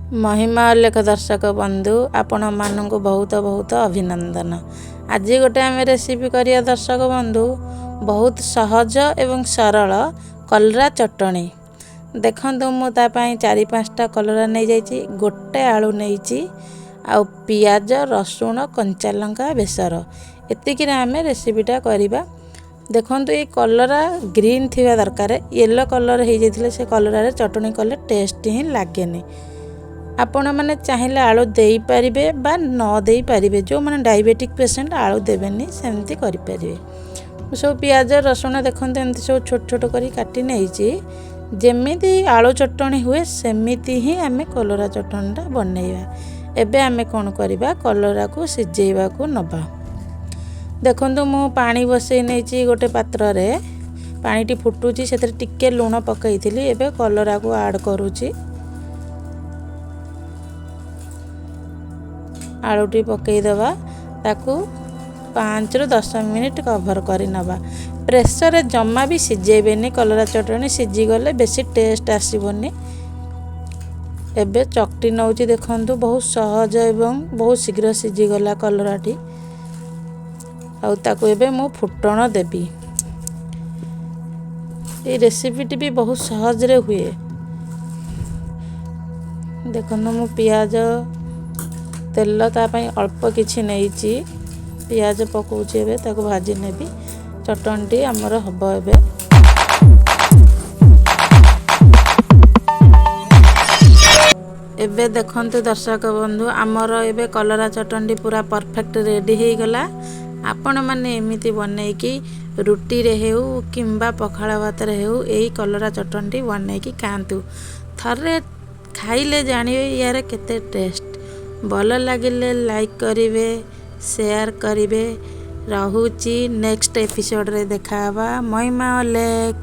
महिमा उल्लेख दर्शक बंधु आपण मानक बहुत बहुत अभिनंदन। आज गोटे आम रेसिपी करिया दर्शक बंधु बहुत सहज एवं सरल कलरा चटणी। देखंतु मु तापाई 4-5टा कलरा नहीं जाइए, गोटे आलू नहीं आ पियाज रसुण कंचा लंका बेसर एतिक आम रेसिपीटा करवा। देखंतु ये कलरा ग्रीन थिबा दरकार, येलो कलर हो जाइए से कलरा चटणी कले टेस्ट ही लागेनी। आपण मैंने चाहिए आलू दे पारे बा न दे पारे, जो मैंने डायबिटिक पेसेंट आलू देवेनि सेमती करें। सब पियाज रसुण देखते एमती सब छोट छोट कर काटी नहीं, जमी आलू चटणी हुए सेमिति ही आम कलरा चटणीटा बनैबा। एबे आम कौन करवा, कलरा को सिझेबा को नबा। देखंतु मु पानी बसई नहीं गोटे पात्र रे, पानी फुटुची से टिके लुण पकई थी। एबे कलरा को ऐड करूची, आलूटी पकईदबा, ताकू 5-10 मिनिट कभर कर नबा। प्रेसर जमा भी सिझेबेनी, कलरा चटणी सिझीगले बेसी टेस्ट आसबनी। एबे चकटी नौची देखंतु बहुत सहज एवं बहुत शीघ्र सिझीगला कलराटी। आउ ताकू एबे मु फुटण देबी। ये रेसिपीटी भी बहुत सहज रे हुए। देखंतु मु पियाज तेल तापाई अल्प किछि नहीं, पियाज पकाउछि एबे ताको भाजी नेबी। चटणीटी आमर हबो एबे। एबे देखंतु दर्शक बंधु आमर एबे कलरा चटणी पूरा परफेक्ट रेडी हो गला। आपण माने एमिति बनैकी रुटी रे हेउ किंबा पखाळ भात रे हेउ एही कलरा चटणी बनैकी खांतु। थरे खाइले जानिबे यार केते टेस्ट। भल लगिले लाइक करिवे, शेयर करिवे। रहुची नेक्स्ट एपिसोड रे देखावा। महिमा उल्लेख।